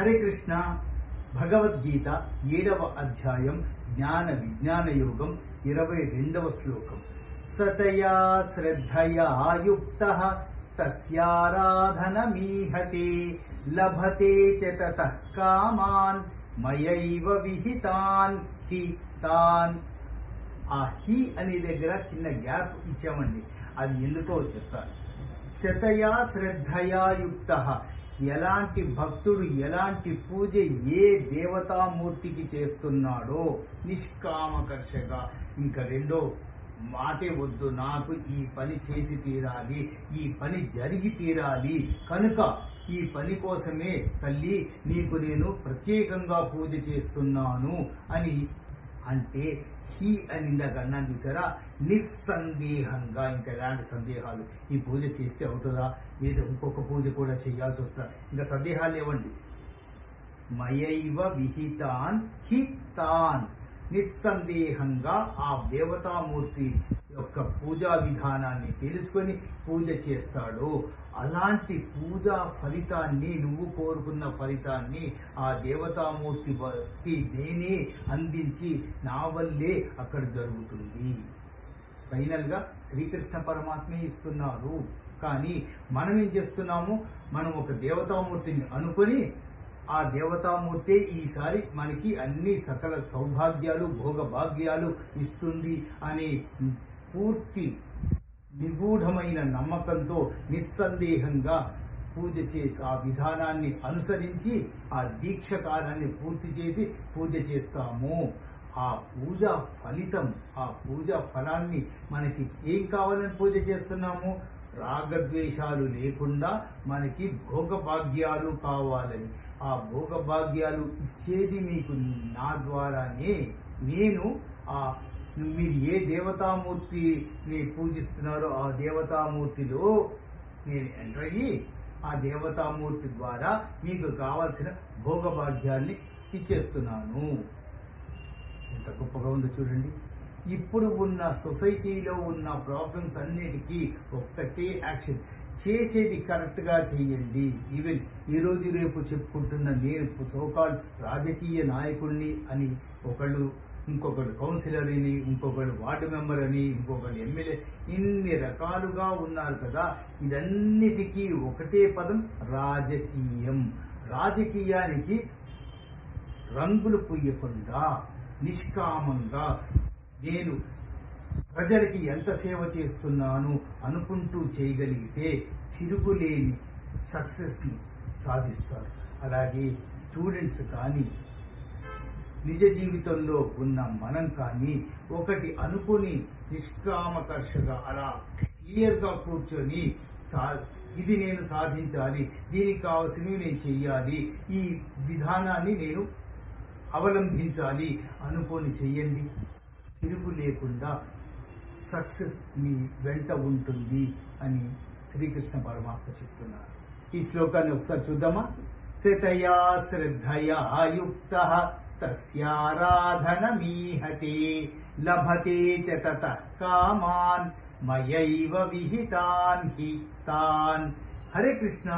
హరే కృష్ణ. భగవద్గీత 7వ అధ్యాయం జ్ఞాన విజ్ఞాన యోగం 22వ శ్లోకం. సతయా శ్రద్ధయా యుక్తః తస్యారాధనమీహతే లభతే చ తతః కామాన్ మయైవ విహితాన్ హి తాన్. ఆ హి అనే దగ్గర చిన్న గ్యాప్ ఇచ్చామండి. అది ఎందుకో చెప్తాను. శతయా శ్రద్ధయా యుక్తః, ఎలాంటి భక్తుడు ఎలాంటి పూజ ఏ దేవతామూర్తికి చేస్తున్నాడో నిష్కామకర్షగా, ఇంకా రెండో మాటే వద్దు, నాకు ఈ పని చేసి తీరాలి, ఈ పని జరిగి తీరాలి, కనుక ఈ పని కోసమే తల్లి నీకు నేను ప్రత్యేకంగా పూజ చేస్తున్నాను అని అంటే హి అని ఇందాక అన్నాను చూసారా, నిస్సందేహంగా, ఇంకా ఎలాంటి సందేహాలు, ఈ పూజ చేస్తే అవుతుందా, ఏదో ఇంకొక పూజ కూడా చేయాల్సి వస్తుందా, ఇంకా సందేహాలు లేవండి. మయైవ విహితాన్ హి తాన్, నిస్సందేహంగా ఆ దేవతామూర్తి యొక్క పూజా విధానాన్ని తెలుసుకొని పూజ చేస్తాడో అలాంటి పూజా ఫలితాన్ని, నువ్వు కోరుకున్న ఫలితాన్ని ఆ దేవతామూర్తికి నేనే అందించి నా వల్లే అక్కడ జరుగుతుంది. ఫైనల్ గా శ్రీకృష్ణ పరమాత్మే ఇస్తున్నారు. కానీ మనం ఏం చేస్తున్నాము, మనం ఒక దేవతామూర్తిని అనుకొని ఆ దేవతామూర్తే ఈసారి మనకి అన్ని సకల సౌభాగ్యాలు భోగభాగ్యాలు ఇస్తుంది అనే పూర్తి నిగూఢమైన నమ్మకంతో నిస్సందేహంగా పూజ చేసి ఆ విధానాన్ని అనుసరించి ఆ దీక్ష కాలాన్ని పూర్తి చేసి పూజ చేస్తాము. ఆ పూజ ఫలితం, ఆ పూజ ఫలాన్ని మనకి ఏం కావాలని పూజ చేస్తున్నాము, రాగద్వేషాలు లేకుండా మనకి భోగభాగ్యాలు కావాలని. ఆ భోగభాగ్యాలు ఇచ్చేది మీకు నా ద్వారానే. నేను మీరు ఏ దేవతామూర్తిని పూజిస్తున్నారో ఆ దేవతామూర్తిలో నేను ఎంటర్ అయ్యి ఆ దేవతామూర్తి ద్వారా మీకు కావలసిన భోగభాగ్యాల్ని ఇచ్చేస్తున్నాను. ఎంత గొప్పగా ఉందో చూడండి. ఇప్పుడు ఉన్న సొసైటీలో ఉన్న ప్రాబ్లమ్స్ అన్నిటికీ ఒక్కటే యాక్షన్, చేసేది కరెక్ట్ గా చేయండి. ఈవెన్ ఈ రోజు రేపు చెప్పుకుంటున్న నేను సోకాల్డ్ రాజకీయ నాయకుడిని అని ఒకళ్ళు, ఇంకొకళ్ళు కౌన్సిలర్ అని, ఇంకొకళ్ళు వార్డు మెంబర్ అని, ఇంకొకళ్ళు ఎమ్మెల్యే, ఇన్ని రకాలుగా ఉన్నారు కదా. ఇదన్నిటికీ ఒకటే పదం, రాజకీయం. రాజకీయానికి రంగులు పుయ్యకుండా నిష్కామంగా నేను ప్రజలకి ఎంత సేవ చేస్తున్నాను అనుకుంటూ చేయగలిగితే తిరుగులేని సక్సెస్ ని సాధిస్తారు. అలాగే స్టూడెంట్స్ కానీ, నిజ జీవితంలో ఉన్న మనం కానీ ఒకటి అనుకుని నిష్కామకర్షగా అలా క్లియర్ గా కూర్చొని ఇది నేను సాధించాలి, దీనికి కావాల్సినవి నేను చెయ్యాలి, ఈ విధానాన్ని నేను అవలంబించాలి అనుకొని చెయ్యండి. తిరుగు లేకుండా సక్సెస్ మీ వెంట ఉంటుంది అని శ్రీకృష్ణ పరమాత్మ చెప్తున్నారు. ఈ శ్లోకాన్ని ఒకసారి చూద్దామా. శతయా శ్రద్ధయా యుక్తః తస్యారాధనమీహతే లభతే చ తతః కామాన్ మయైవ విహితాన్ హి తాన్. హరే కృష్ణ.